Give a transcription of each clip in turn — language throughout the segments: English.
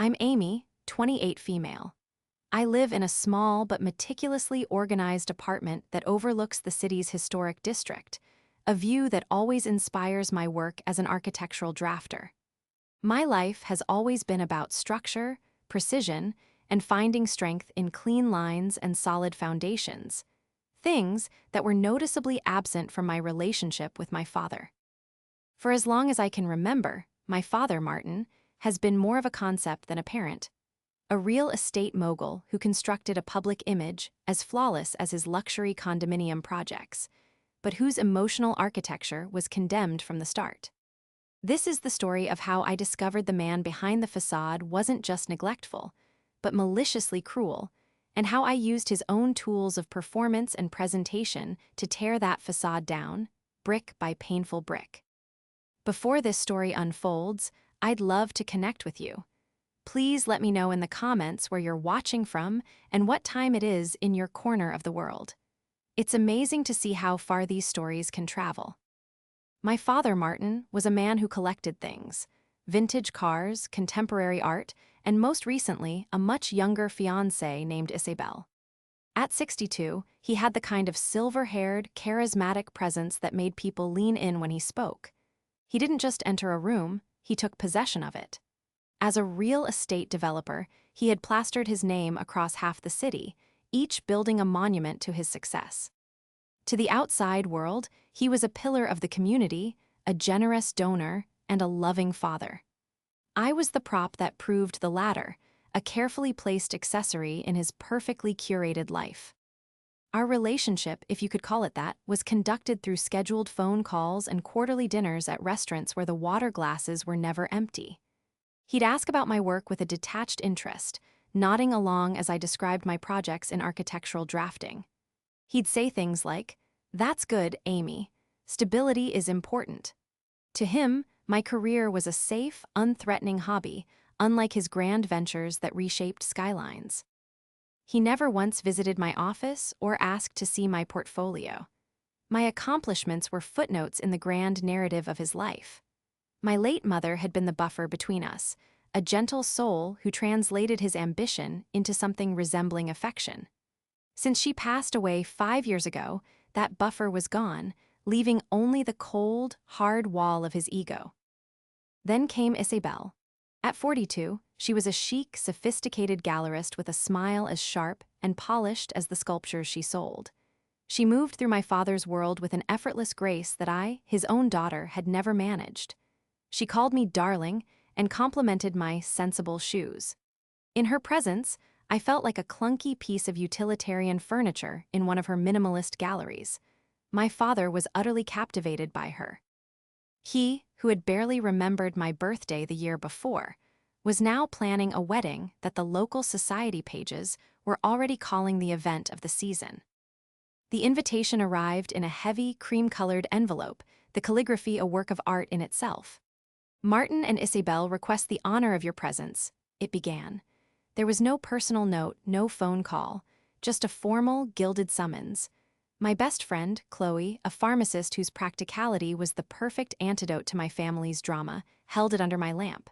I'm Amy, 28 female. I live in a small but meticulously organized apartment that overlooks the city's historic district, a view that always inspires my work as an architectural drafter. My life has always been about structure, precision, and finding strength in clean lines and solid foundations, things that were noticeably absent from my relationship with my father. For as long as I can remember, my father, Martin, has been more of a concept than a parent. A real estate mogul who constructed a public image as flawless as his luxury condominium projects, but whose emotional architecture was condemned from the start. This is the story of how I discovered the man behind the facade wasn't just neglectful, but maliciously cruel, and how I used his own tools of performance and presentation to tear that facade down, brick by painful brick. Before this story unfolds, I'd love to connect with you. Please let me know in the comments where you're watching from and what time it is in your corner of the world. It's amazing to see how far these stories can travel. My father, Martin, was a man who collected things: vintage cars, contemporary art, and most recently, a much younger fiancée named Isabel. At 62, he had the kind of silver-haired, charismatic presence that made people lean in when he spoke. He didn't just enter a room, he took possession of it. As a real estate developer, he had plastered his name across half the city, each building a monument to his success. To the outside world, he was a pillar of the community, a generous donor, and a loving father. I was the prop that proved the latter, a carefully placed accessory in his perfectly curated life. Our relationship, if you could call it that, was conducted through scheduled phone calls and quarterly dinners at restaurants where the water glasses were never empty. He'd ask about my work with a detached interest, nodding along as I described my projects in architectural drafting. He'd say things like, "That's good, Amy. Stability is important." To him, my career was a safe, unthreatening hobby, unlike his grand ventures that reshaped skylines. He never once visited my office or asked to see my portfolio. My accomplishments were footnotes in the grand narrative of his life. My late mother had been the buffer between us, a gentle soul who translated his ambition into something resembling affection. Since she passed away 5 years ago, that buffer was gone, leaving only the cold, hard wall of his ego. Then came Isabel. At 42, she was a chic, sophisticated gallerist with a smile as sharp and polished as the sculptures she sold. She moved through my father's world with an effortless grace that I, his own daughter, had never managed. She called me darling and complimented my sensible shoes. In her presence, I felt like a clunky piece of utilitarian furniture in one of her minimalist galleries. My father was utterly captivated by her. He, who had barely remembered my birthday the year before, was now planning a wedding that the local society pages were already calling the event of the season. The invitation arrived in a heavy, cream-colored envelope, the calligraphy a work of art in itself. "Martin and Isabel request the honor of your presence," it began. There was no personal note, no phone call, just a formal, gilded summons. My best friend, Chloe, a pharmacist whose practicality was the perfect antidote to my family's drama, held it under my lamp.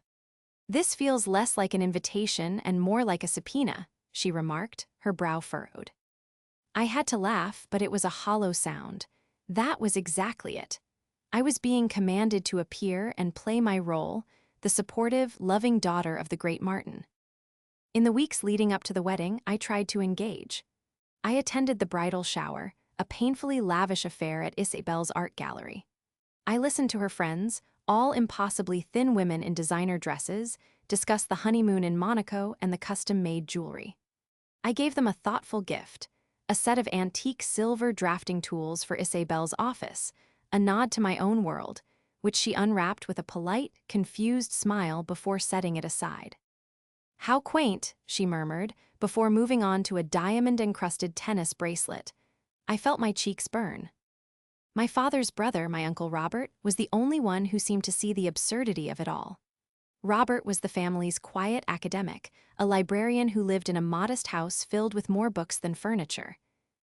"This feels less like an invitation and more like a subpoena," she remarked, her brow furrowed. I had to laugh, but it was a hollow sound. That was exactly it. I was being commanded to appear and play my role, the supportive, loving daughter of the great Martin. In the weeks leading up to the wedding, I tried to engage. I attended the bridal shower, a painfully lavish affair at Isabel's art gallery. I listened to her friends, all impossibly thin women in designer dresses, discuss the honeymoon in Monaco and the custom-made jewelry. I gave them a thoughtful gift, a set of antique silver drafting tools for Isabel's office, a nod to my own world, which she unwrapped with a polite, confused smile before setting it aside. "How quaint," she murmured, before moving on to a diamond-encrusted tennis bracelet. I felt my cheeks burn. My father's brother, my Uncle Robert, was the only one who seemed to see the absurdity of it all. Robert was the family's quiet academic, a librarian who lived in a modest house filled with more books than furniture.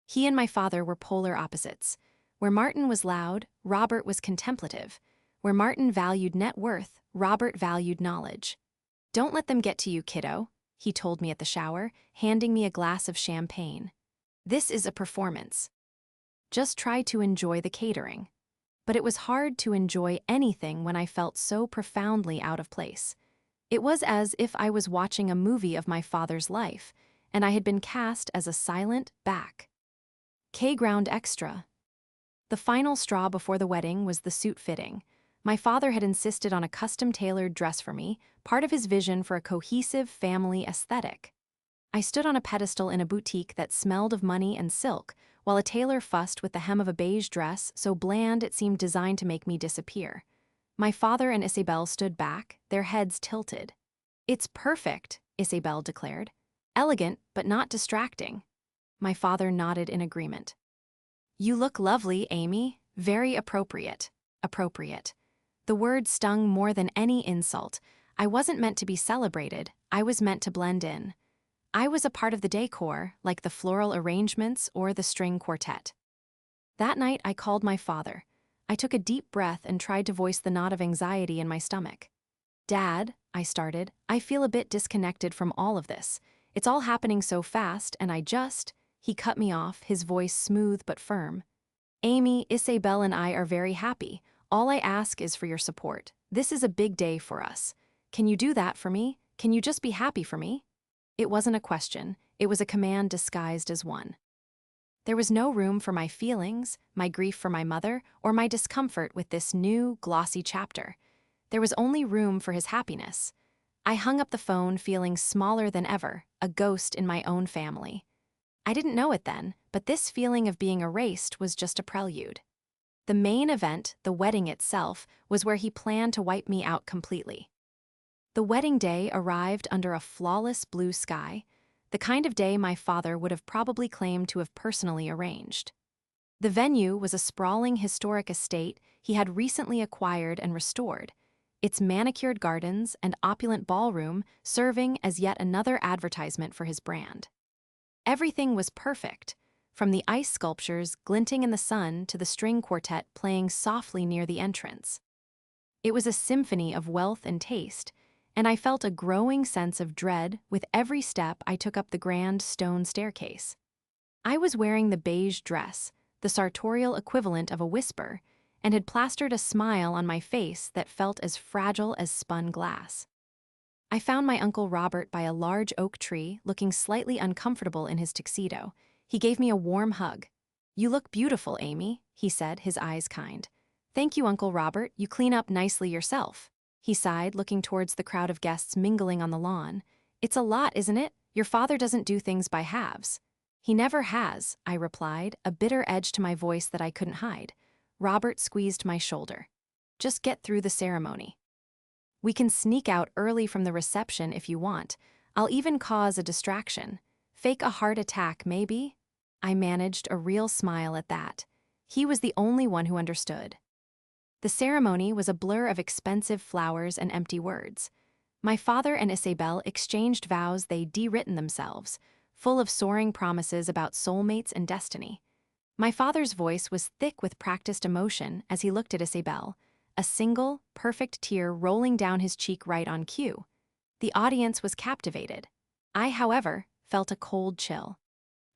He and my father were polar opposites. Where Martin was loud, Robert was contemplative. Where Martin valued net worth, Robert valued knowledge. "Don't let them get to you, kiddo," he told me at the shower, handing me a glass of champagne. "This is a performance. Just try to enjoy the catering." But it was hard to enjoy anything when I felt so profoundly out of place. It was as if I was watching a movie of my father's life, and I had been cast as a silent back. K-ground extra. The final straw before the wedding was the suit fitting. My father had insisted on a custom-tailored dress for me, part of his vision for a cohesive family aesthetic. I stood on a pedestal in a boutique that smelled of money and silk, while a tailor fussed with the hem of a beige dress so bland it seemed designed to make me disappear. My father and Isabel stood back, their heads tilted. "It's perfect," Isabel declared. "Elegant, but not distracting." My father nodded in agreement. "You look lovely, Amy. Very appropriate." Appropriate. The word stung more than any insult. I wasn't meant to be celebrated, I was meant to blend in. I was a part of the decor, like the floral arrangements or the string quartet. That night, I called my father. I took a deep breath and tried to voice the knot of anxiety in my stomach. "Dad," I started, "I feel a bit disconnected from all of this. It's all happening so fast, and He cut me off, his voice smooth but firm. "Amy, Isabel and I are very happy. All I ask is for your support. This is a big day for us. Can you do that for me? Can you just be happy for me?" It wasn't a question, it was a command disguised as one. There was no room for my feelings, my grief for my mother, or my discomfort with this new, glossy chapter. There was only room for his happiness. I hung up the phone feeling smaller than ever, a ghost in my own family. I didn't know it then, but this feeling of being erased was just a prelude. The main event, the wedding itself, was where he planned to wipe me out completely. The wedding day arrived under a flawless blue sky, the kind of day my father would have probably claimed to have personally arranged. The venue was a sprawling historic estate he had recently acquired and restored, its manicured gardens and opulent ballroom serving as yet another advertisement for his brand. Everything was perfect, from the ice sculptures glinting in the sun to the string quartet playing softly near the entrance. It was a symphony of wealth and taste, and I felt a growing sense of dread with every step I took up the grand stone staircase. I was wearing the beige dress, the sartorial equivalent of a whisper, and had plastered a smile on my face that felt as fragile as spun glass. I found my Uncle Robert by a large oak tree, looking slightly uncomfortable in his tuxedo. He gave me a warm hug. "You look beautiful, Amy," he said, his eyes kind. "Thank you, Uncle Robert, you clean up nicely yourself." He sighed, looking towards the crowd of guests mingling on the lawn. "It's a lot, isn't it? Your father doesn't do things by halves." "He never has," I replied, a bitter edge to my voice that I couldn't hide. Robert squeezed my shoulder. "Just get through the ceremony. We can sneak out early from the reception if you want. I'll even cause a distraction. Fake a heart attack, maybe?" I managed a real smile at that. He was the only one who understood. The ceremony was a blur of expensive flowers and empty words. My father and Isabel exchanged vows they'd de-written themselves, full of soaring promises about soulmates and destiny. My father's voice was thick with practiced emotion as he looked at Isabel, a single, perfect tear rolling down his cheek right on cue. The audience was captivated. I, however, felt a cold chill.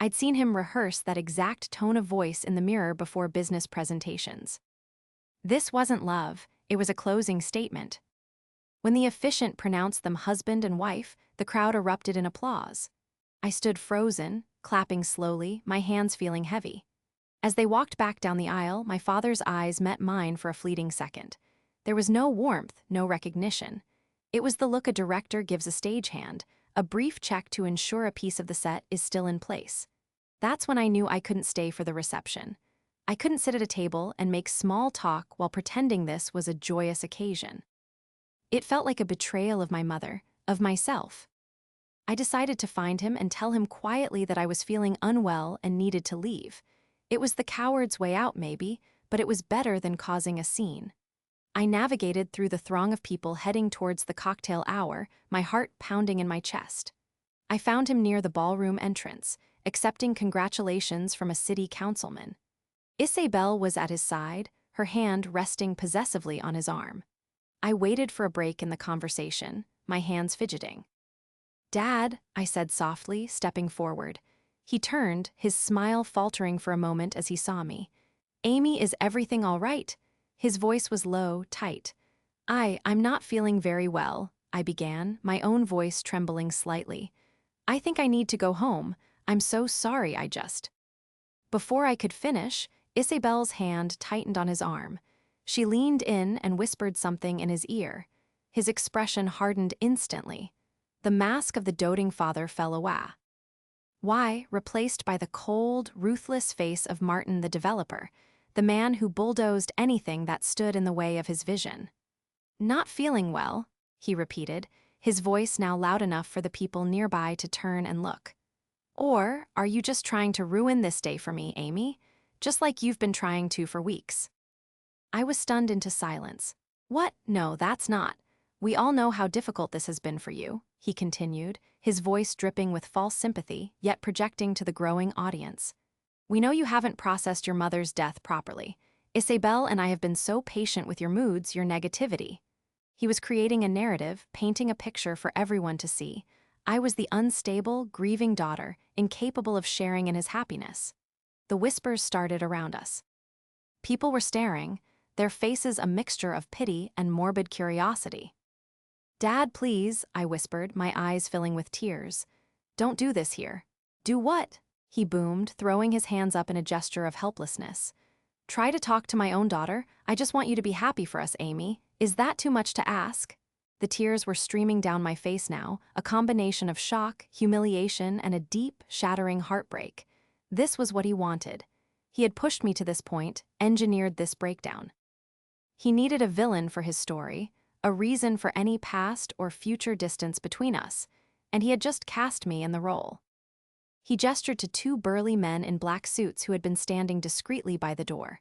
I'd seen him rehearse that exact tone of voice in the mirror before business presentations. This wasn't love, it was a closing statement. When the officiant pronounced them husband and wife, the crowd erupted in applause. I stood frozen, clapping slowly, my hands feeling heavy. As they walked back down the aisle, my father's eyes met mine for a fleeting second. There was no warmth, no recognition. It was the look a director gives a stagehand, a brief check to ensure a piece of the set is still in place. That's when I knew I couldn't stay for the reception. I couldn't sit at a table and make small talk while pretending this was a joyous occasion. It felt like a betrayal of my mother, of myself. I decided to find him and tell him quietly that I was feeling unwell and needed to leave. It was the coward's way out, maybe, but it was better than causing a scene. I navigated through the throng of people heading towards the cocktail hour, my heart pounding in my chest. I found him near the ballroom entrance, accepting congratulations from a city councilman. Isabel was at his side, her hand resting possessively on his arm. I waited for a break in the conversation, my hands fidgeting. "Dad," I said softly, stepping forward. He turned, his smile faltering for a moment as he saw me. "Amy, is everything all right?" His voice was low, tight. I'm not feeling very well," I began, my own voice trembling slightly. "I think I need to go home. I'm so sorry, I just—" Before I could finish, Isabel's hand tightened on his arm. She leaned in and whispered something in his ear. His expression hardened instantly. The mask of the doting father fell away, replaced by the cold, ruthless face of Martin the developer, the man who bulldozed anything that stood in the way of his vision. "Not feeling well," he repeated, his voice now loud enough for the people nearby to turn and look. "Or are you just trying to ruin this day for me, Amy? Just like you've been trying to for weeks." I was stunned into silence. "What? No, that's not. We all know how difficult this has been for you," he continued, his voice dripping with false sympathy, yet projecting to the growing audience. "We know you haven't processed your mother's death properly. Isabel and I have been so patient with your moods, your negativity." He was creating a narrative, painting a picture for everyone to see. I was the unstable, grieving daughter, incapable of sharing in his happiness. The whispers started around us. People were staring, their faces a mixture of pity and morbid curiosity. "Dad, please," I whispered, my eyes filling with tears. "Don't do this here." "Do what?" he boomed, throwing his hands up in a gesture of helplessness. "Try to talk to my own daughter. I just want you to be happy for us, Amy. Is that too much to ask?" The tears were streaming down my face now, a combination of shock, humiliation, and a deep, shattering heartbreak. This was what he wanted. He had pushed me to this point, engineered this breakdown. He needed a villain for his story, a reason for any past or future distance between us, and he had just cast me in the role. He gestured to two burly men in black suits who had been standing discreetly by the door.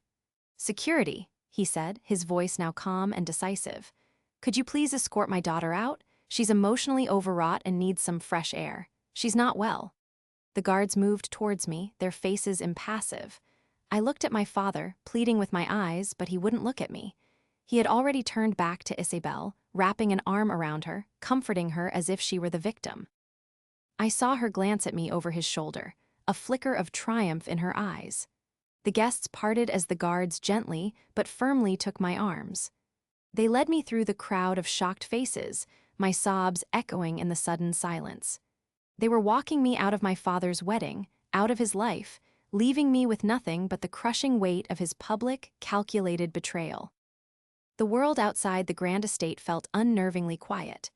"Security," he said, his voice now calm and decisive. "Could you please escort my daughter out? She's emotionally overwrought and needs some fresh air. She's not well." The guards moved towards me, their faces impassive. I looked at my father, pleading with my eyes, but he wouldn't look at me. He had already turned back to Isabel, wrapping an arm around her, comforting her as if she were the victim. I saw her glance at me over his shoulder, a flicker of triumph in her eyes. The guests parted as the guards gently but firmly took my arms. They led me through the crowd of shocked faces, my sobs echoing in the sudden silence. They were walking me out of my father's wedding, out of his life, leaving me with nothing but the crushing weight of his public, calculated betrayal. The world outside the grand estate felt unnervingly quiet.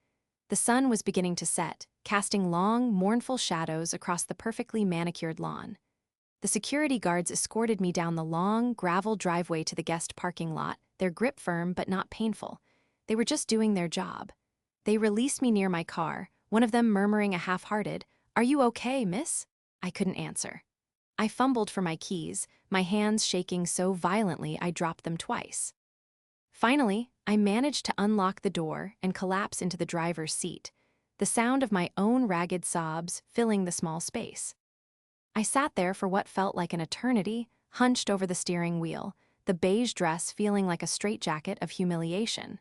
The sun was beginning to set, casting long, mournful shadows across the perfectly manicured lawn. The security guards escorted me down the long, gravel driveway to the guest parking lot, their grip firm but not painful. They were just doing their job. They released me near my car, one of them murmuring a half-hearted, "Are you okay, miss?" I couldn't answer. I fumbled for my keys, my hands shaking so violently I dropped them twice. Finally, I managed to unlock the door and collapse into the driver's seat, the sound of my own ragged sobs filling the small space. I sat there for what felt like an eternity, hunched over the steering wheel, the beige dress feeling like a straitjacket of humiliation.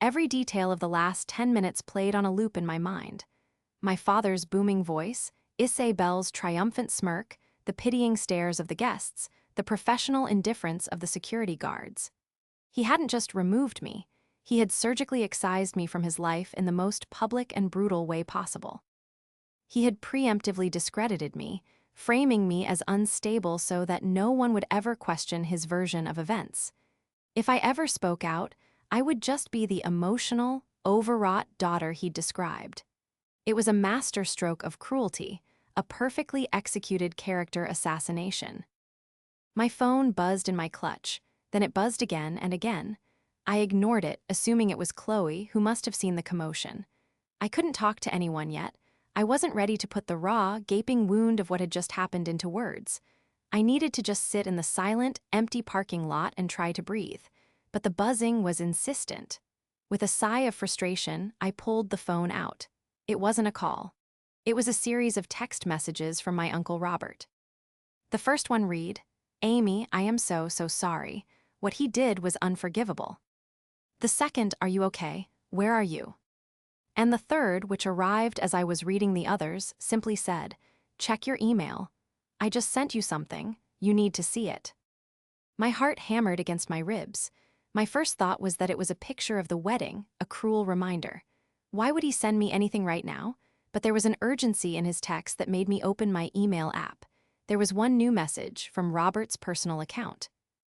Every detail of the last 10 minutes played on a loop in my mind. My father's booming voice, Isabel's triumphant smirk, the pitying stares of the guests, the professional indifference of the security guards. He hadn't just removed me, he had surgically excised me from his life in the most public and brutal way possible. He had preemptively discredited me, framing me as unstable so that no one would ever question his version of events. If I ever spoke out, I would just be the emotional, overwrought daughter he'd described. It was a masterstroke of cruelty, a perfectly executed character assassination. My phone buzzed in my clutch, then it buzzed again and again. I ignored it, assuming it was Chloe, who must have seen the commotion. I couldn't talk to anyone yet. I wasn't ready to put the raw, gaping wound of what had just happened into words. I needed to just sit in the silent, empty parking lot and try to breathe. But the buzzing was insistent. With a sigh of frustration, I pulled the phone out. It wasn't a call. It was a series of text messages from my Uncle Robert. The first one read, "Amy, I am so sorry. What he did was unforgivable." The second, "Are you okay? Where are you?" And the third, which arrived as I was reading the others, simply said, "Check your email. I just sent you something. You need to see it." My heart hammered against my ribs. My first thought was that it was a picture of the wedding, a cruel reminder. Why would he send me anything right now? But there was an urgency in his text that made me open my email app. There was one new message from Robert's personal account.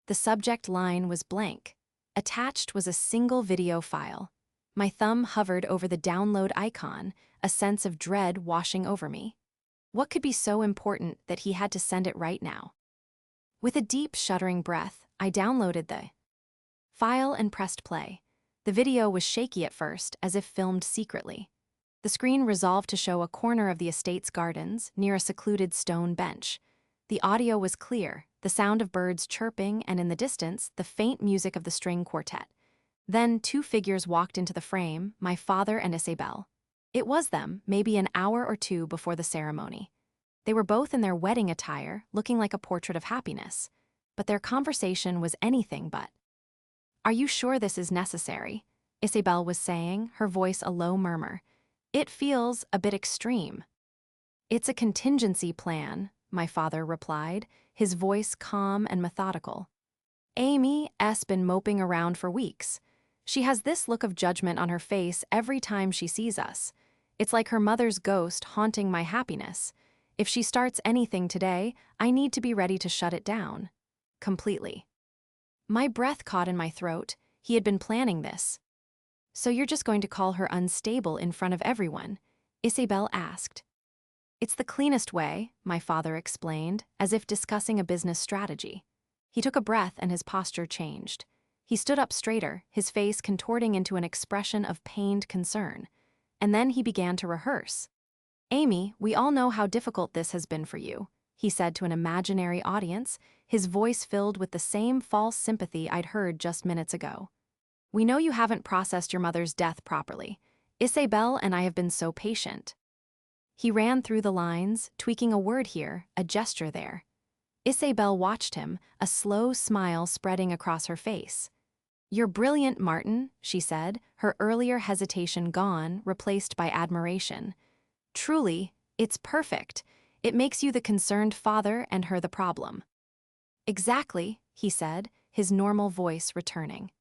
The subject line was blank. Attached was a single video file. My thumb hovered over the download icon, a sense of dread washing over me. What could be so important that he had to send it right now? With a deep, shuddering breath, I downloaded the file and pressed play. The video was shaky at first, as if filmed secretly. The screen resolved to show a corner of the estate's gardens, near a secluded stone bench. The audio was clear, the sound of birds chirping, and in the distance, the faint music of the string quartet. Then two figures walked into the frame, my father and Isabel. It was them, maybe an hour or two before the ceremony. They were both in their wedding attire, looking like a portrait of happiness. But their conversation was anything but. "Are you sure this is necessary?" Isabel was saying, her voice a low murmur. "It feels a bit extreme." "It's a contingency plan," my father replied, his voice calm and methodical. "Amy's been moping around for weeks. She has this look of judgment on her face every time she sees us. It's like her mother's ghost haunting my happiness. If she starts anything today, I need to be ready to shut it down. Completely." My breath caught in my throat. He had been planning this. "So you're just going to call her unstable in front of everyone?" Isabel asked. "It's the cleanest way," my father explained, as if discussing a business strategy. He took a breath and his posture changed. He stood up straighter, his face contorting into an expression of pained concern. And then he began to rehearse. "Amy, we all know how difficult this has been for you," he said to an imaginary audience, his voice filled with the same false sympathy I'd heard just minutes ago. "We know you haven't processed your mother's death properly. Isabel and I have been so patient." He ran through the lines, tweaking a word here, a gesture there. Isabel watched him, a slow smile spreading across her face. "You're brilliant, Martin," she said, her earlier hesitation gone, replaced by admiration. "Truly, it's perfect. It makes you the concerned father and her the problem." "Exactly," he said, his normal voice returning.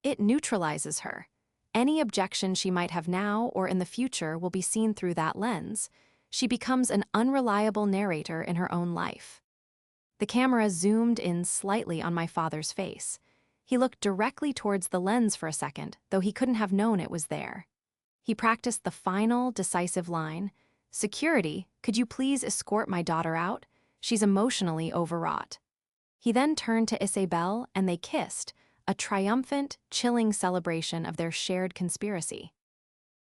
"It neutralizes her. Any objection she might have now or in the future will be seen through that lens. She becomes an unreliable narrator in her own life." The camera zoomed in slightly on my father's face. He looked directly towards the lens for a second, though he couldn't have known it was there. He practiced the final, decisive line, "Security, could you please escort my daughter out? She's emotionally overwrought." He then turned to Isabel and they kissed, a triumphant, chilling celebration of their shared conspiracy.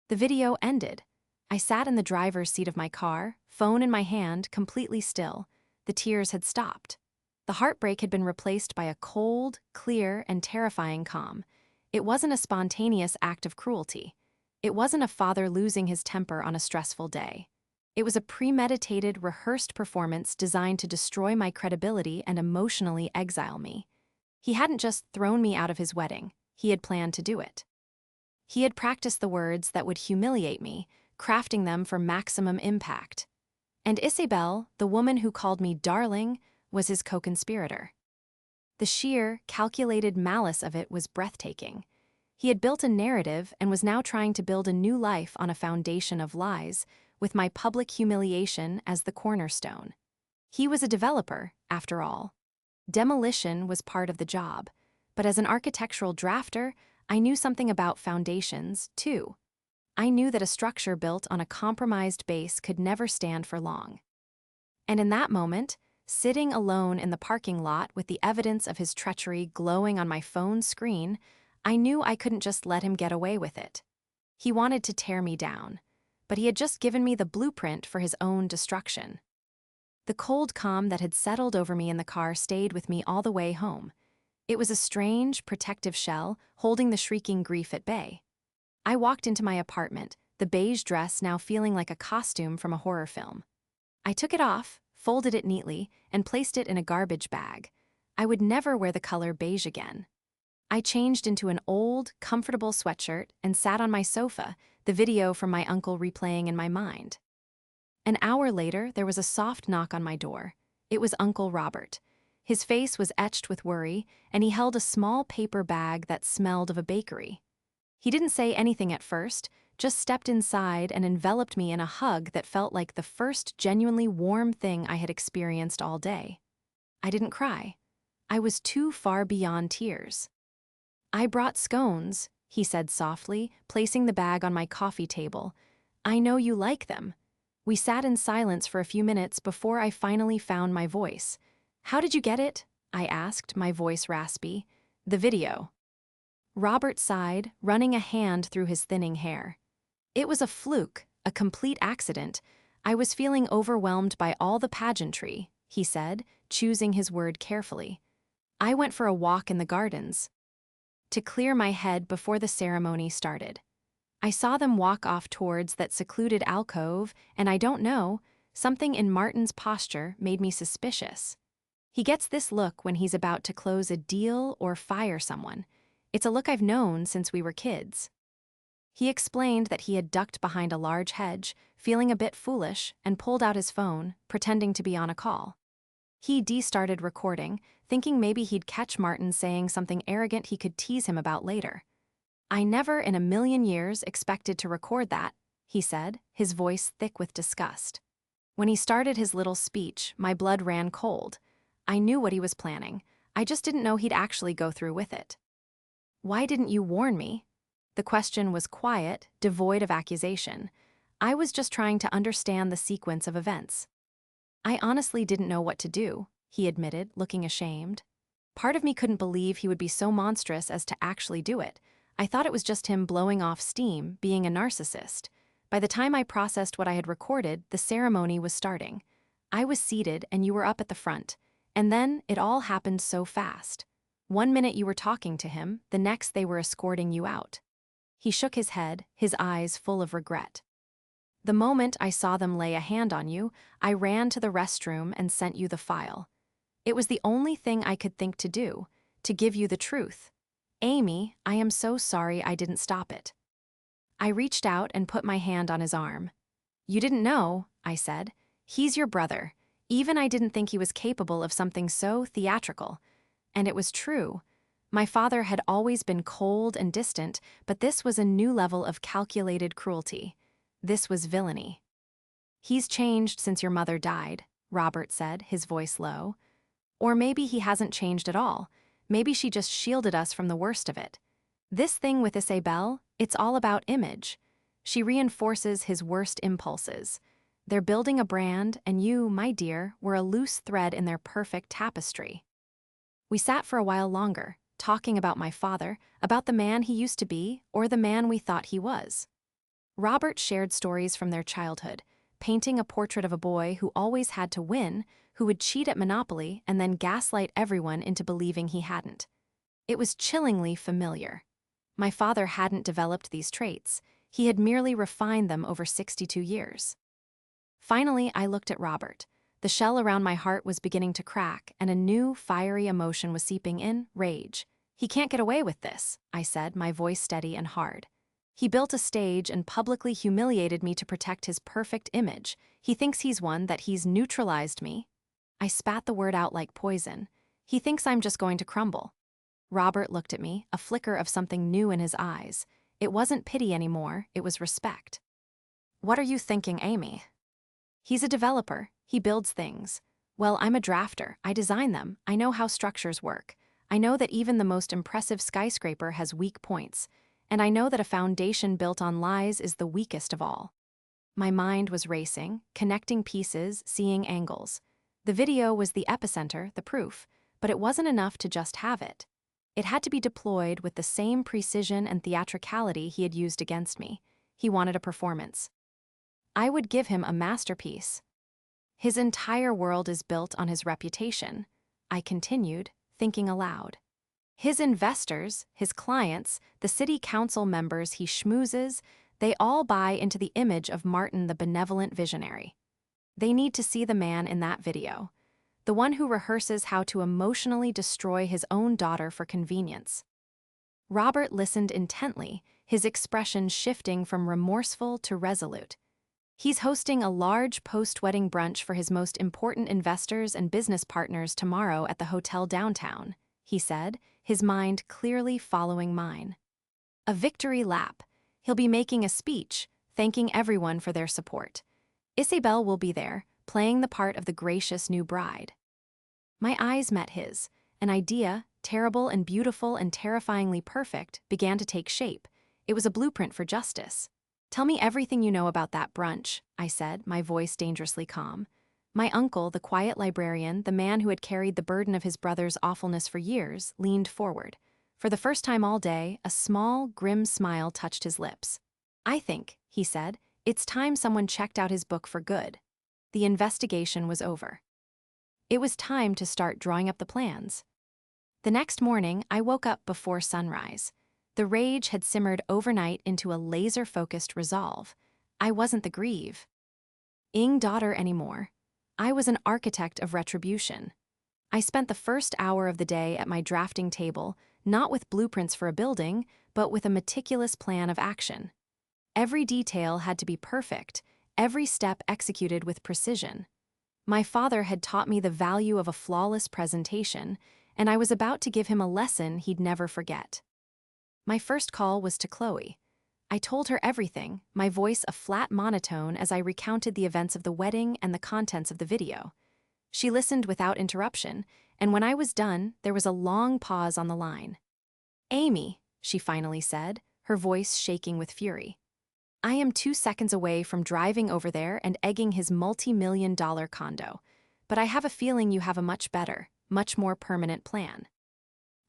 The video ended. I sat in the driver's seat of my car, phone in my hand, completely still. The tears had stopped. The heartbreak had been replaced by a cold, clear, and terrifying calm. It wasn't a spontaneous act of cruelty. It wasn't a father losing his temper on a stressful day. It was a premeditated, rehearsed performance designed to destroy my credibility and emotionally exile me. He hadn't just thrown me out of his wedding. He had planned to do it. He had practiced the words that would humiliate me, crafting them for maximum impact. And Isabel, the woman who called me darling, was his co-conspirator. The sheer, calculated malice of it was breathtaking. He had built a narrative and was now trying to build a new life on a foundation of lies, with my public humiliation as the cornerstone. He was a developer, after all. Demolition was part of the job, but as an architectural drafter, I knew something about foundations, too. I knew that a structure built on a compromised base could never stand for long. And in that moment, sitting alone in the parking lot with the evidence of his treachery glowing on my phone screen, I knew I couldn't just let him get away with it. He wanted to tear me down, but he had just given me the blueprint for his own destruction. The cold calm that had settled over me in the car stayed with me all the way home. It was a strange, protective shell holding the shrieking grief at bay. I walked into my apartment, the beige dress now feeling like a costume from a horror film. I took it off, folded it neatly, and placed it in a garbage bag. I would never wear the color beige again. I changed into an old, comfortable sweatshirt and sat on my sofa, the video from my uncle replaying in my mind. An hour later, there was a soft knock on my door. It was Uncle Robert. His face was etched with worry, and he held a small paper bag that smelled of a bakery. He didn't say anything at first, just stepped inside and enveloped me in a hug that felt like the first genuinely warm thing I had experienced all day. I didn't cry. I was too far beyond tears. "I brought scones," he said softly, placing the bag on my coffee table. "I know you like them." We sat in silence for a few minutes before I finally found my voice. "How did you get it?" I asked, my voice raspy. "The video." Robert sighed, running a hand through his thinning hair. "It was a fluke, a complete accident. I was feeling overwhelmed by all the pageantry," he said, choosing his word carefully. "I went for a walk in the gardens to clear my head before the ceremony started. I saw them walk off towards that secluded alcove, and I don't know, something in Martin's posture made me suspicious. He gets this look when he's about to close a deal or fire someone. It's a look I've known since we were kids." He explained that he had ducked behind a large hedge, feeling a bit foolish, and pulled out his phone, pretending to be on a call. He started recording, thinking maybe he'd catch Martin saying something arrogant he could tease him about later. "I never in a million years expected to record that," he said, his voice thick with disgust. When he started his little speech, my blood ran cold. I knew what he was planning. I just didn't know he'd actually go through with it. "Why didn't you warn me?" The question was quiet, devoid of accusation. I was just trying to understand the sequence of events. "I honestly didn't know what to do," he admitted, looking ashamed. Part of me couldn't believe he would be so monstrous as to actually do it. I thought it was just him blowing off steam, being a narcissist. By the time I processed what I had recorded, the ceremony was starting. I was seated and you were up at the front. And then it all happened so fast. One minute you were talking to him, the next they were escorting you out. He shook his head, his eyes full of regret. "The moment I saw them lay a hand on you, I ran to the restroom and sent you the file. It was the only thing I could think to do, to give you the truth. Amy, I am so sorry I didn't stop it." I reached out and put my hand on his arm. "You didn't know," I said. "He's your brother. Even I didn't think he was capable of something so theatrical." And it was true. My father had always been cold and distant, but this was a new level of calculated cruelty. This was villainy. "He's changed since your mother died," Robert said, his voice low. "Or maybe he hasn't changed at all. Maybe she just shielded us from the worst of it. This thing with Isabel, it's all about image. She reinforces his worst impulses. They're building a brand, and you, my dear, were a loose thread in their perfect tapestry." We sat for a while longer, talking about my father, about the man he used to be, or the man we thought he was. Robert shared stories from their childhood, painting a portrait of a boy who always had to win, who would cheat at Monopoly and then gaslight everyone into believing he hadn't. It was chillingly familiar. My father hadn't developed these traits. He had merely refined them over 62 years. Finally, I looked at Robert. The shell around my heart was beginning to crack, and a new, fiery emotion was seeping in, rage. "He can't get away with this," I said, my voice steady and hard. "He built a stage and publicly humiliated me to protect his perfect image. He thinks he's won, that he's neutralized me." I spat the word out like poison. "He thinks I'm just going to crumble." Robert looked at me, a flicker of something new in his eyes. It wasn't pity anymore, it was respect. "What are you thinking, Amy?" "He's a developer. He builds things. Well, I'm a drafter. I design them. I know how structures work. I know that even the most impressive skyscraper has weak points. And I know that a foundation built on lies is the weakest of all." My mind was racing, connecting pieces, seeing angles. The video was the epicenter, the proof, but it wasn't enough to just have it. It had to be deployed with the same precision and theatricality he had used against me. He wanted a performance. I would give him a masterpiece. "His entire world is built on his reputation," I continued, thinking aloud. "His investors, his clients, the city council members he schmoozes, they all buy into the image of Martin the benevolent visionary. They need to see the man in that video, the one who rehearses how to emotionally destroy his own daughter for convenience. Robert listened intently, his expression shifting from remorseful to resolute. He's hosting a large post-wedding brunch for his most important investors and business partners tomorrow at the hotel downtown, he said, his mind clearly following mine. A victory lap. He'll be making a speech, thanking everyone for their support. Isabel will be there, playing the part of the gracious new bride. My eyes met his. An idea, terrible and beautiful and terrifyingly perfect, began to take shape. It was a blueprint for justice. "Tell me everything you know about that brunch," I said, my voice dangerously calm. My uncle, the quiet librarian, the man who had carried the burden of his brother's awfulness for years, leaned forward. For the first time all day, a small, grim smile touched his lips. "I think," he said, "it's time someone checked out his book for good." The investigation was over. It was time to start drawing up the plans. The next morning, I woke up before sunrise. The rage had simmered overnight into a laser-focused resolve. I wasn't the grieve daughter anymore. I was an architect of retribution. I spent the first hour of the day at my drafting table, not with blueprints for a building, but with a meticulous plan of action. Every detail had to be perfect, every step executed with precision. My father had taught me the value of a flawless presentation, and I was about to give him a lesson he'd never forget. My first call was to Chloe. I told her everything, my voice a flat monotone as I recounted the events of the wedding and the contents of the video. She listened without interruption, and when I was done, there was a long pause on the line. "Amy," she finally said, her voice shaking with fury. "I am 2 seconds away from driving over there and egging his multi-million-dollar condo, but I have a feeling you have a much better, much more permanent plan."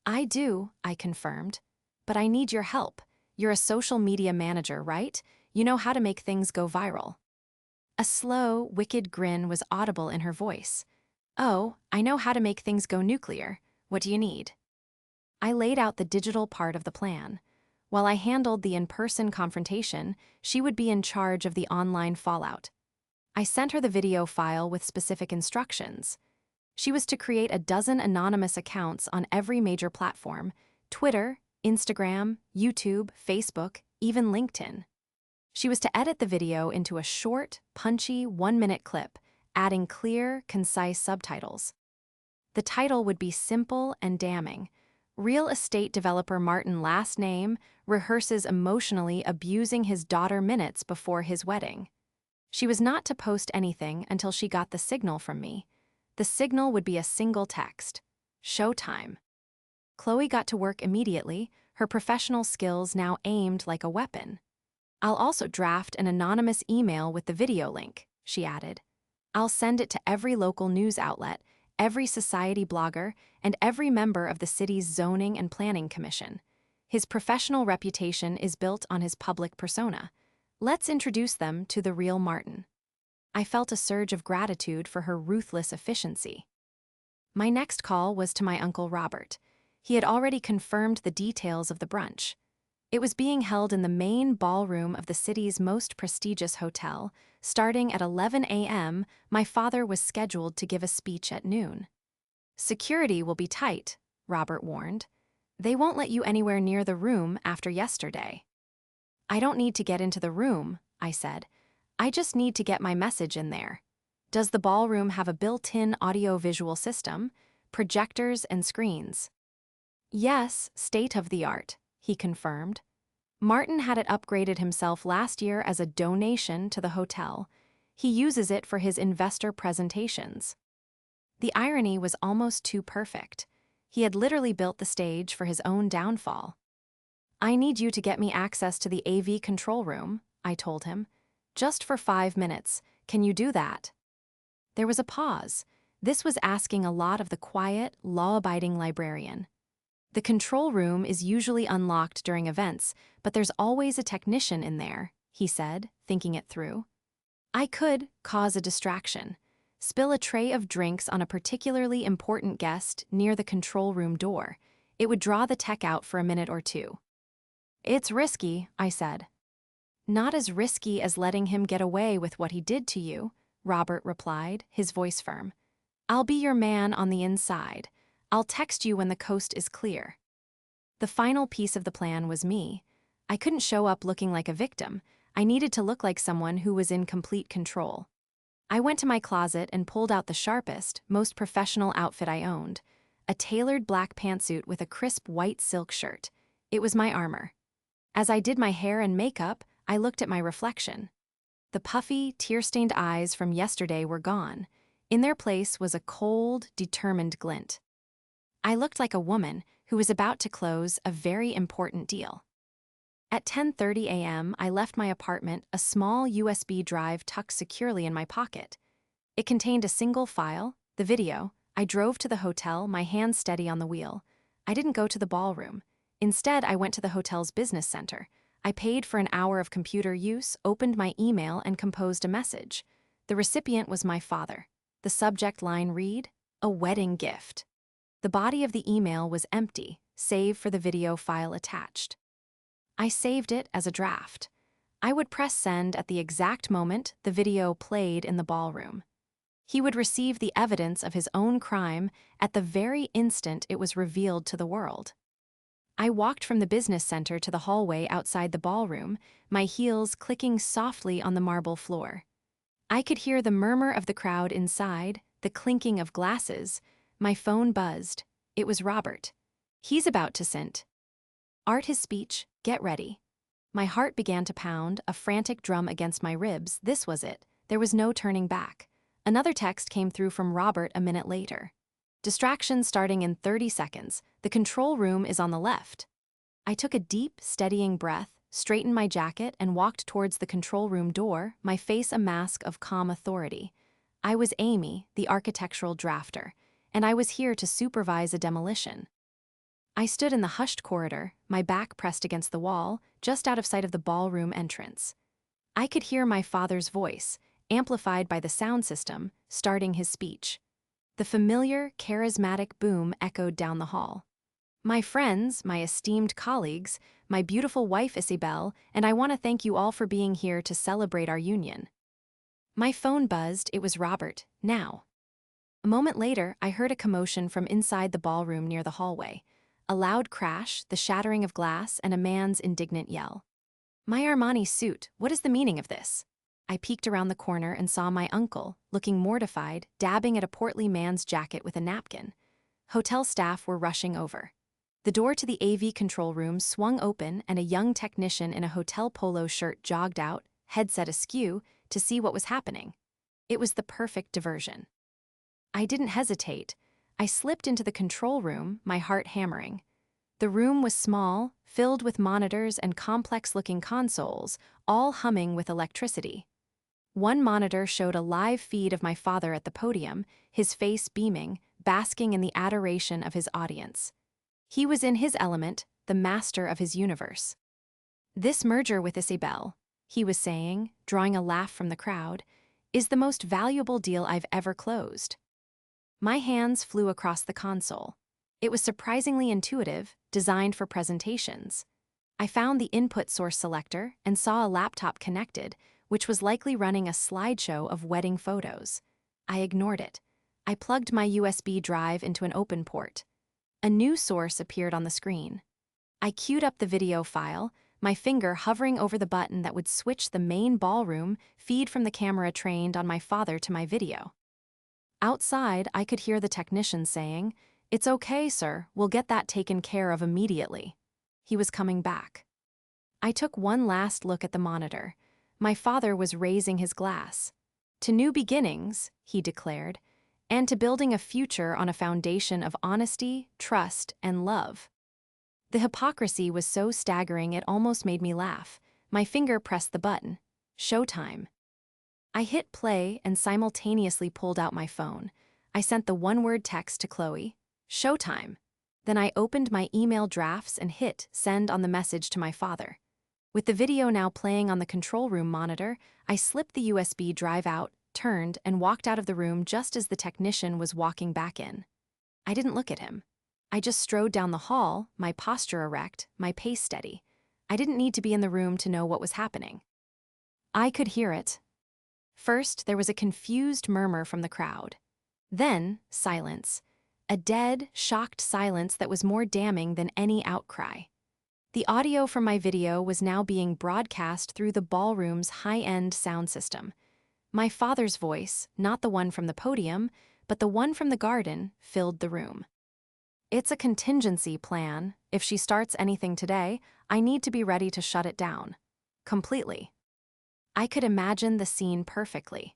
"I do," I confirmed, "but I need your help. You're a social media manager, right? You know how to make things go viral." A slow, wicked grin was audible in her voice. "Oh, I know how to make things go nuclear. What do you need?" I laid out the digital part of the plan. While I handled the in-person confrontation, she would be in charge of the online fallout. I sent her the video file with specific instructions. She was to create a dozen anonymous accounts on every major platform: Twitter, Instagram, YouTube, Facebook, even LinkedIn. She was to edit the video into a short, punchy 1-minute clip, adding clear, concise subtitles. The title would be simple and damning: "Real estate developer Martin last name rehearses emotionally abusing his daughter minutes before his wedding." She was not to post anything until she got the signal from me. The signal would be a single text: "Showtime." Chloe got to work immediately, her professional skills now aimed like a weapon. "I'll also draft an anonymous email with the video link," she added. "I'll send it to every local news outlet, every society blogger, and every member of the city's zoning and planning commission. His professional reputation is built on his public persona. Let's introduce them to the real Martin." I felt a surge of gratitude for her ruthless efficiency. My next call was to my uncle Robert. He had already confirmed the details of the brunch. It was being held in the main ballroom of the city's most prestigious hotel. Starting at 11 a.m., my father was scheduled to give a speech at noon. "Security will be tight," Robert warned. "They won't let you anywhere near the room after yesterday." "I don't need to get into the room," I said. "I just need to get my message in there. Does the ballroom have a built-in audio-visual system, projectors and screens?" "Yes, state-of-the-art," he confirmed. "Martin had it upgraded himself last year as a donation to the hotel. He uses it for his investor presentations." The irony was almost too perfect. He had literally built the stage for his own downfall. "I need you to get me access to the AV control room," I told him. "Just for 5 minutes. Can you do that?" There was a pause. This was asking a lot of the quiet, law-abiding librarian. "The control room is usually unlocked during events, but there's always a technician in there," he said, thinking it through. "I could cause a distraction. Spill a tray of drinks on a particularly important guest near the control room door. It would draw the tech out for a minute or two." "It's risky," I said. "Not as risky as letting him get away with what he did to you," Robert replied, his voice firm. "I'll be your man on the inside. I'll text you when the coast is clear." The final piece of the plan was me. I couldn't show up looking like a victim. I needed to look like someone who was in complete control. I went to my closet and pulled out the sharpest, most professional outfit I owned. A tailored black pantsuit with a crisp white silk shirt. It was my armor. As I did my hair and makeup, I looked at my reflection. The puffy, tear-stained eyes from yesterday were gone. In their place was a cold, determined glint. I looked like a woman who was about to close a very important deal. At 10:30 a.m., I left my apartment, a small USB drive tucked securely in my pocket. It contained a single file, the video. I drove to the hotel, my hands steady on the wheel. I didn't go to the ballroom. Instead, I went to the hotel's business center. I paid for an hour of computer use, opened my email, and composed a message. The recipient was my father. The subject line read, "A wedding gift." The body of the email was empty, save for the video file attached. I saved it as a draft. I would press send at the exact moment the video played in the ballroom. He would receive the evidence of his own crime at the very instant it was revealed to the world. I walked from the business center to the hallway outside the ballroom, my heels clicking softly on the marble floor. I could hear the murmur of the crowd inside, the clinking of glasses. My phone buzzed. It was Robert. "He's about to sint. Art his speech, get ready." My heart began to pound, a frantic drum against my ribs. This was it. There was no turning back. Another text came through from Robert a minute later. "Distraction starting in 30 seconds. The control room is on the left." I took a deep, steadying breath, straightened my jacket, and walked towards the control room door, my face a mask of calm authority. I was Amy, the architectural drafter, and I was here to supervise a demolition. I stood in the hushed corridor, my back pressed against the wall, just out of sight of the ballroom entrance. I could hear my father's voice, amplified by the sound system, starting his speech. The familiar, charismatic boom echoed down the hall. "My friends, my esteemed colleagues, my beautiful wife Isabel, and I want to thank you all for being here to celebrate our union." My phone buzzed. It was Robert, now. A moment later, I heard a commotion from inside the ballroom near the hallway. A loud crash, the shattering of glass, and a man's indignant yell. "My Armani suit, what is the meaning of this?" I peeked around the corner and saw my uncle, looking mortified, dabbing at a portly man's jacket with a napkin. Hotel staff were rushing over. The door to the AV control room swung open and a young technician in a hotel polo shirt jogged out, headset askew, to see what was happening. It was the perfect diversion. I didn't hesitate. I slipped into the control room, my heart hammering. The room was small, filled with monitors and complex-looking consoles, all humming with electricity. One monitor showed a live feed of my father at the podium, his face beaming, basking in the adoration of his audience. He was in his element, the master of his universe. "This merger with Isabel," he was saying, drawing a laugh from the crowd, "is the most valuable deal I've ever closed." My hands flew across the console. It was surprisingly intuitive, designed for presentations. I found the input source selector and saw a laptop connected, which was likely running a slideshow of wedding photos. I ignored it. I plugged my USB drive into an open port. A new source appeared on the screen. I queued up the video file, my finger hovering over the button that would switch the main ballroom feed from the camera trained on my father to my video. Outside, I could hear the technician saying, "It's okay, sir, we'll get that taken care of immediately." He was coming back. I took one last look at the monitor. My father was raising his glass. "To new beginnings," he declared, "and to building a future on a foundation of honesty, trust, and love." The hypocrisy was so staggering it almost made me laugh. My finger pressed the button. Showtime. I hit play and simultaneously pulled out my phone. I sent the one-word text to Chloe, "Showtime." Then I opened my email drafts and hit send on the message to my father. With the video now playing on the control room monitor, I slipped the USB drive out, turned, and walked out of the room just as the technician was walking back in. I didn't look at him. I just strode down the hall, my posture erect, my pace steady. I didn't need to be in the room to know what was happening. I could hear it. First, there was a confused murmur from the crowd. Then, silence. A dead, shocked silence that was more damning than any outcry. The audio from my video was now being broadcast through the ballroom's high-end sound system. My father's voice, not the one from the podium, but the one from the garden, filled the room. "It's a contingency plan. If she starts anything today, I need to be ready to shut it down. Completely." I could imagine the scene perfectly.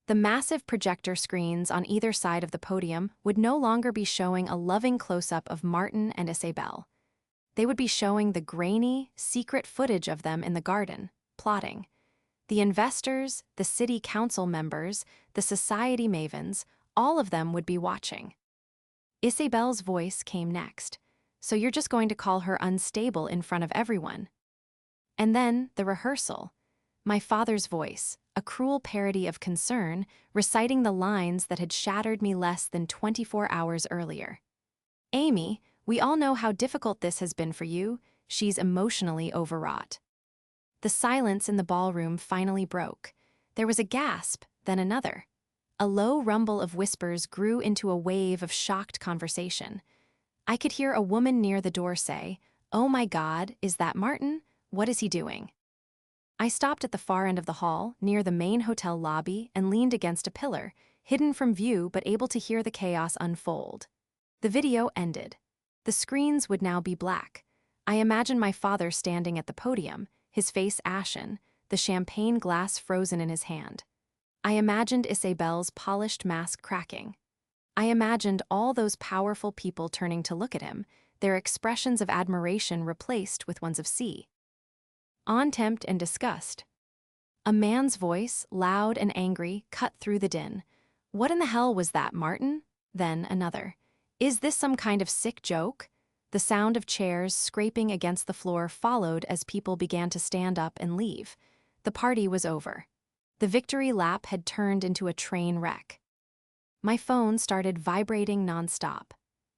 The massive projector screens on either side of the podium would no longer be showing a loving close-up of Martin and Isabel. They would be showing the grainy, secret footage of them in the garden, plotting. The investors, the city council members, the society mavens, all of them would be watching. Isabel's voice came next. "So you're just going to call her unstable in front of everyone?" And then the rehearsal. My father's voice, a cruel parody of concern, reciting the lines that had shattered me less than 24 hours earlier. "Amy, we all know how difficult this has been for you. She's emotionally overwrought." The silence in the ballroom finally broke. There was a gasp, then another. A low rumble of whispers grew into a wave of shocked conversation. I could hear a woman near the door say, "Oh my God, is that Martin? What is he doing?" I stopped at the far end of the hall, near the main hotel lobby, and leaned against a pillar, hidden from view but able to hear the chaos unfold. The video ended. The screens would now be black. I imagined my father standing at the podium, his face ashen, the champagne glass frozen in his hand. I imagined Isabel's polished mask cracking. I imagined all those powerful people turning to look at him, their expressions of admiration replaced with ones of contempt and disgust. A man's voice, loud and angry, cut through the din. "What in the hell was that, Martin?" Then another. "Is this some kind of sick joke?" The sound of chairs scraping against the floor followed as people began to stand up and leave. The party was over. The victory lap had turned into a train wreck. My phone started vibrating nonstop.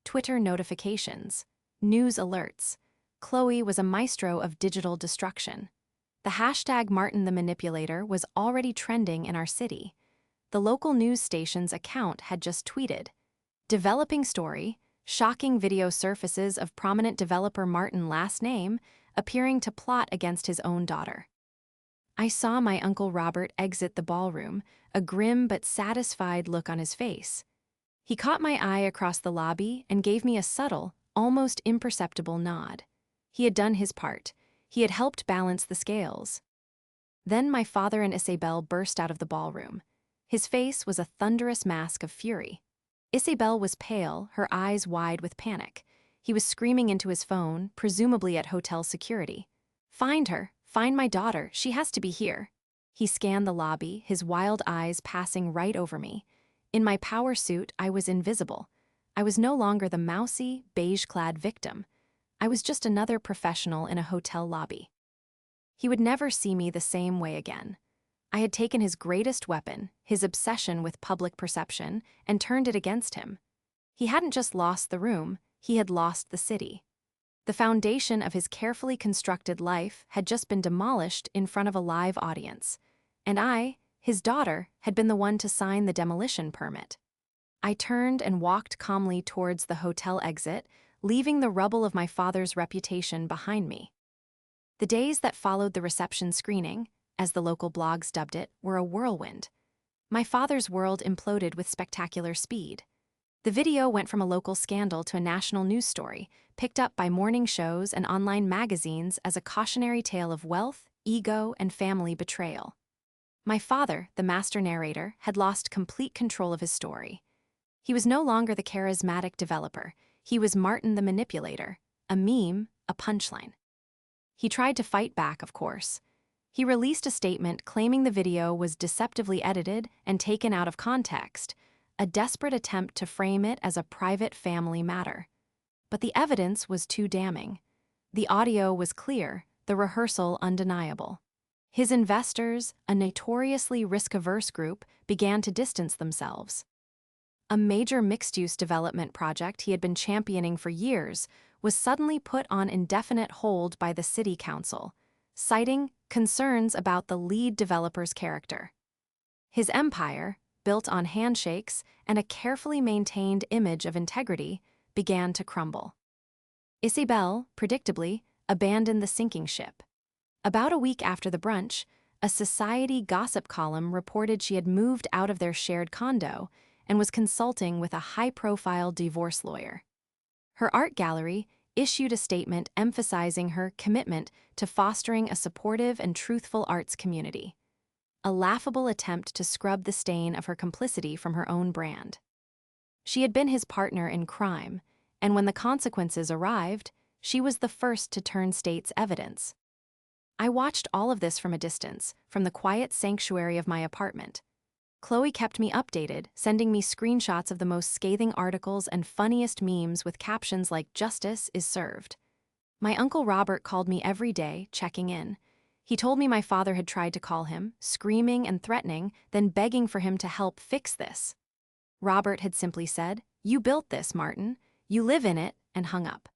Twitter notifications, news alerts. Chloe was a maestro of digital destruction. The hashtag Martin the Manipulator was already trending in our city. The local news station's account had just tweeted, "Developing story, shocking video surfaces of prominent developer Martin last name appearing to plot against his own daughter." I saw my Uncle Robert exit the ballroom, a grim but satisfied look on his face. He caught my eye across the lobby and gave me a subtle, almost imperceptible nod. He had done his part. He had helped balance the scales. Then my father and Isabel burst out of the ballroom. His face was a thunderous mask of fury. Isabel was pale, her eyes wide with panic. He was screaming into his phone, presumably at hotel security. "Find her! Find my daughter! She has to be here!" He scanned the lobby, his wild eyes passing right over me. In my power suit, I was invisible. I was no longer the mousy, beige-clad victim. I was just another professional in a hotel lobby. He would never see me the same way again. I had taken his greatest weapon, his obsession with public perception, and turned it against him. He hadn't just lost the room, he had lost the city. The foundation of his carefully constructed life had just been demolished in front of a live audience. And I, his daughter, had been the one to sign the demolition permit. I turned and walked calmly towards the hotel exit, leaving the rubble of my father's reputation behind me. The days that followed the reception screening, as the local blogs dubbed it, were a whirlwind. My father's world imploded with spectacular speed. The video went from a local scandal to a national news story, picked up by morning shows and online magazines as a cautionary tale of wealth, ego, and family betrayal. My father, the master narrator, had lost complete control of his story. He was no longer the charismatic developer. He was Martin the Manipulator, a meme, a punchline. He tried to fight back, of course. He released a statement claiming the video was deceptively edited and taken out of context, a desperate attempt to frame it as a private family matter. But the evidence was too damning. The audio was clear, the rehearsal undeniable. His investors, a notoriously risk-averse group, began to distance themselves. A major mixed-use development project he had been championing for years was suddenly put on indefinite hold by the city council, citing concerns about the lead developer's character. His empire, built on handshakes and a carefully maintained image of integrity, began to crumble. Isabel, predictably, abandoned the sinking ship. About a week after the brunch, a society gossip column reported she had moved out of their shared condo and was consulting with a high-profile divorce lawyer. Her art gallery issued a statement emphasizing her commitment to fostering a supportive and truthful arts community, a laughable attempt to scrub the stain of her complicity from her own brand. She had been his partner in crime, and when the consequences arrived, she was the first to turn state's evidence. I watched all of this from a distance, from the quiet sanctuary of my apartment. Chloe kept me updated, sending me screenshots of the most scathing articles and funniest memes with captions like "Justice is served." My Uncle Robert called me every day, checking in. He told me my father had tried to call him, screaming and threatening, then begging for him to help fix this. Robert had simply said, "You built this, Martin. You live in it," and hung up.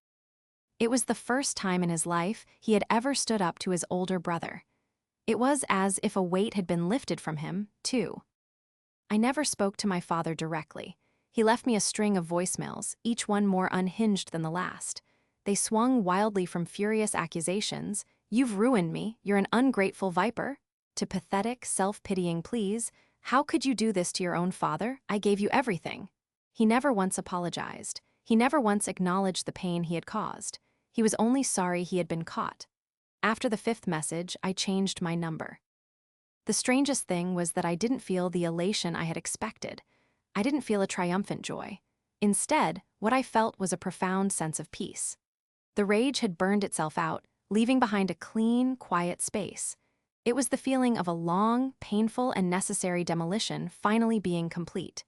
It was the first time in his life he had ever stood up to his older brother. It was as if a weight had been lifted from him, too. I never spoke to my father directly. He left me a string of voicemails, each one more unhinged than the last. They swung wildly from furious accusations, "You've ruined me, you're an ungrateful viper," to pathetic, self-pitying pleas, "How could you do this to your own father? I gave you everything." He never once apologized. He never once acknowledged the pain he had caused. He was only sorry he had been caught. After the fifth message, I changed my number. The strangest thing was that I didn't feel the elation I had expected. I didn't feel a triumphant joy. Instead, what I felt was a profound sense of peace. The rage had burned itself out, leaving behind a clean, quiet space. It was the feeling of a long, painful, and necessary demolition finally being complete.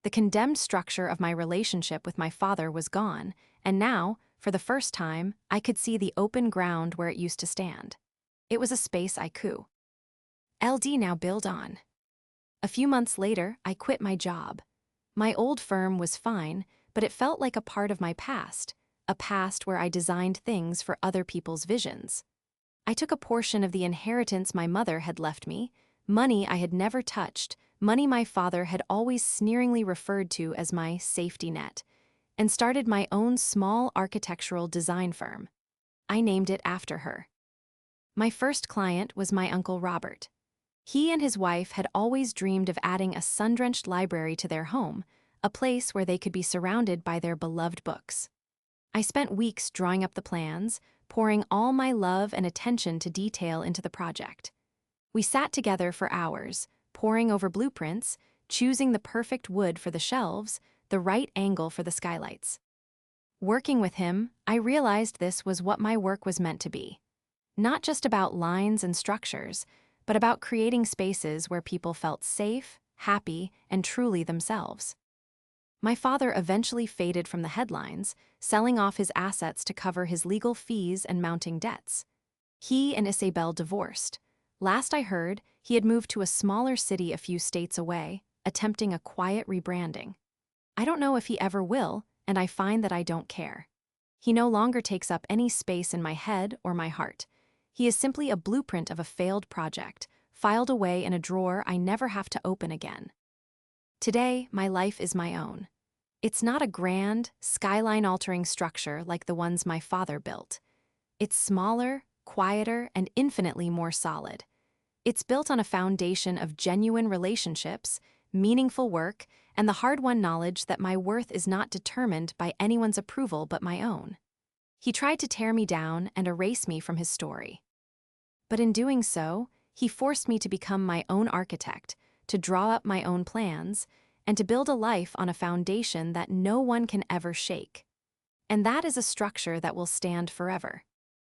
The condemned structure of my relationship with my father was gone, and now, for the first time, I could see the open ground where it used to stand. It was a space I could now build on. A few months later, I quit my job. My old firm was fine, but it felt like a part of my past, a past where I designed things for other people's visions. I took a portion of the inheritance my mother had left me, money I had never touched, money my father had always sneeringly referred to as my safety net, and started my own small architectural design firm. I named it after her. My first client was my Uncle Robert. He and his wife had always dreamed of adding a sun-drenched library to their home, a place where they could be surrounded by their beloved books. I spent weeks drawing up the plans, pouring all my love and attention to detail into the project. We sat together for hours, poring over blueprints, choosing the perfect wood for the shelves, the right angle for the skylights. Working with him, I realized this was what my work was meant to be. Not just about lines and structures, but about creating spaces where people felt safe, happy, and truly themselves. My father eventually faded from the headlines, selling off his assets to cover his legal fees and mounting debts. He and Isabel divorced. Last I heard, he had moved to a smaller city a few states away, attempting a quiet rebranding. I don't know if he ever will, and I find that I don't care. He no longer takes up any space in my head or my heart. He is simply a blueprint of a failed project, filed away in a drawer I never have to open again. Today, my life is my own. It's not a grand, skyline-altering structure like the ones my father built. It's smaller, quieter, and infinitely more solid. It's built on a foundation of genuine relationships, meaningful work, and the hard-won knowledge that my worth is not determined by anyone's approval but my own. He tried to tear me down and erase me from his story. But in doing so, he forced me to become my own architect, to draw up my own plans, and to build a life on a foundation that no one can ever shake. And that is a structure that will stand forever.